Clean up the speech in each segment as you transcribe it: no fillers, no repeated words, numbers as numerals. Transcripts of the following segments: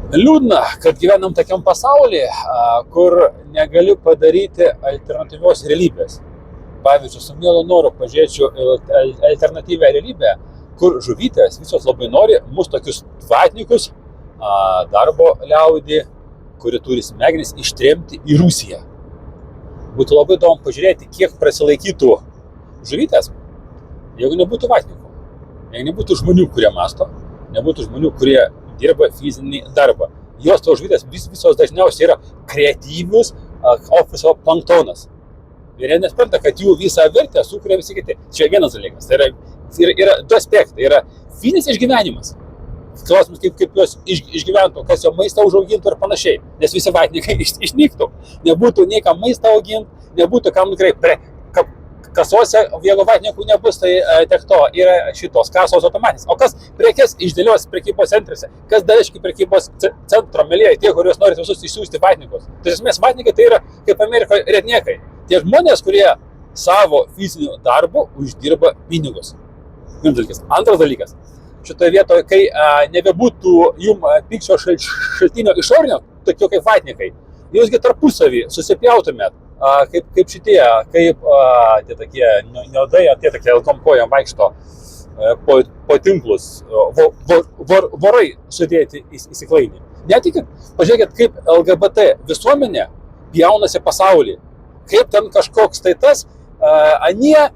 Liūdna, kad gyvenam tokiam pasaulyje, kur negali padaryti alternatyvios realybės. Pavyzdžiui, su mielu noru pažiūrėčiau alternatyvią realybę, kur žuvytės visos labai nori mus tokius vatnikus, darbo liaudį, kuri turi smegenis, ištremti į Rusiją. Būtų labai įdomu pažiūrėti, kiek prasilaikytų žuvytės, jeigu nebūtų vatnikų, jeigu nebūtų žmonių, kurie mąsto, nebūtų žmonių, kurie dirba fizinį darbą. Jos tos žuvytės visos dažniausiai yra kreatyvius ofiso planktonas. Ir jie nespranta, kad jų visą vertę sukuria visi kiti. Čia vienas dalykas. Tai yra du aspektai. Yra fizinis išgyvenimas. Klausimas, kaip juos išgyventų, kas jo maistą užaugintų ir panašiai. Nes visi vatnikai išnyktų. Nebūtų nei kam maistą auginti, nebūtų kam tikrai kasose, jeigu vatnikų nebus, tai tiek to yra šitos kasos automatinės. O kas prekes išdėlios prekybos centruose? Kas dališki prekybos centro mėlėjai, tie, kuriuos norit visus išsiųsti vatnikus? Tai esmės vatnikai tai yra kaip Amerikoje rednekai. Tie žmonės, kurie savo fiziniu darbu uždirba pinigus. Vienas dalykas. Antras dalykas. Šitoje vietoje, kai nebebūtų jum pykčio šaltinio išorinio, tokių kaip vatnikai, jūsgi tarpusavį susipjautumėt. Kaip šitie, kaip tie tokie niodai, tie tokie ilgom kojom vaikšto po tinklus, vorai sudėti į stiklainį. Netikit, pažiūrėkit, kaip LGBT visuomenė pjaunasi pasaulį. Kaip ten kažkoks tai tas, anie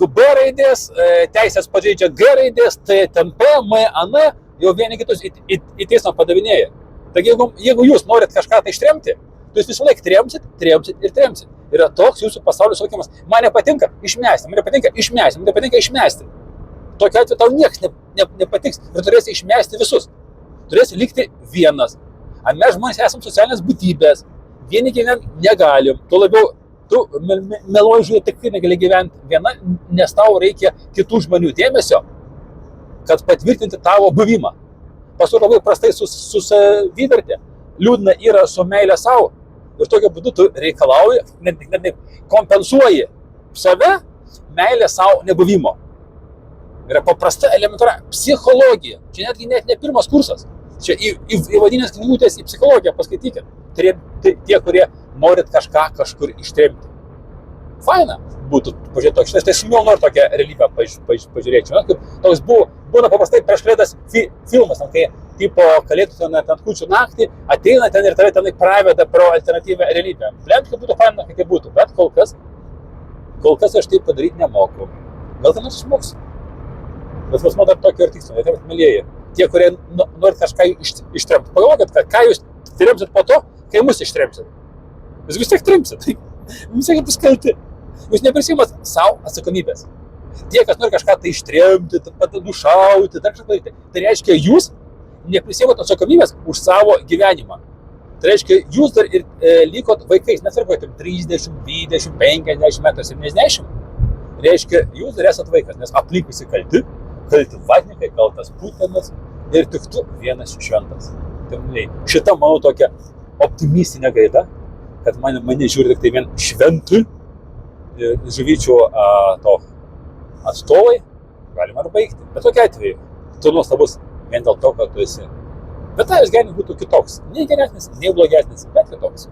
B raidės, teisės pažeidžia G raidės, tai ten P, M, AN, jau vieni kitus į teismą padavinėja. Taigi, jeigu jūs norit kažką tai ištremti, jūs visą laiką tremsit. Yra toks jūsų pasaulio suvokimas. Man nepatinka išmesti, man nepatinka išmesti. Tokiu atveju tau niekas nepatiks ir turėsi išmesti visus. Turėsi likti vienas. Mes žmonės esam socialinės būtybės. Vieni gyventi negalim. Tuo labiau, tu meluoji žiūrėti, tikrai negali gyventi viena, nes tau reikia kitų žmonių dėmesio, kad patvirtinti tavo buvimą. Paskui labai prastai susivertė. Liūdna yra su meilė savo. Ir tokiu būdu tu reikalauji, net kompensuoji save meilę savo nebuvimo. Yra paprasta elementara psichologija. Čia netgi net ne pirmas kursas. Čia įvadinės knygutės į psichologiją paskaitykit. Tie, kurie norit kažką kažkur ištremti. Faina būtų pažiūrėti tokį. Tai aš noriu tokią realybę pažiūrėti. Toks būna paprastai prieš kalėdas filmas, kai tipo kalėdų ten kūčių naktį, ateina ten ir tave tenai praveda pro alternatyvę realybę. Lemti, būtų faina, kad tai būtų, bet kol kas aš taip padaryti nemoku. Gal tai nors išmoksiu? Bet pas man dar tokio ir tikslo, tai mėlėjai. Tie, kurie norit kažką ištremti. Pagalvokit, ką jūs tremsit po to, kai mus ištremsit. Jūs vis tiek tremsit. Vis tiek bus kalti. Jūs neprisiimat savo atsakomybės. Tie, kas nori kažką tai ištremti, nušauti, dar kažką daryti, tai reiškia, jūs neprisiimat atsakomybės už savo gyvenimą. Tai reiškia, jūs dar ir likot vaikais, nesvarbu, 30, 20, 50 metų, 70. Reiškia, jūs dar esat vaikas, nes aplink visi kalti vatnikai, kaltas Putinas ir tik tu vienas šventas. Tai šita, manau, tokia optimistinė gaida, kad mane žiūri tik tai vien šventų žuvyčių to atstovai, galima ir baigti. Bet tokia atveju, tu nuostabus vien dėl to, kad tu esi. Bet tavęs gyvenimas būtų kitoks. Nei geresnis, nei blogesnis, bet kitoks.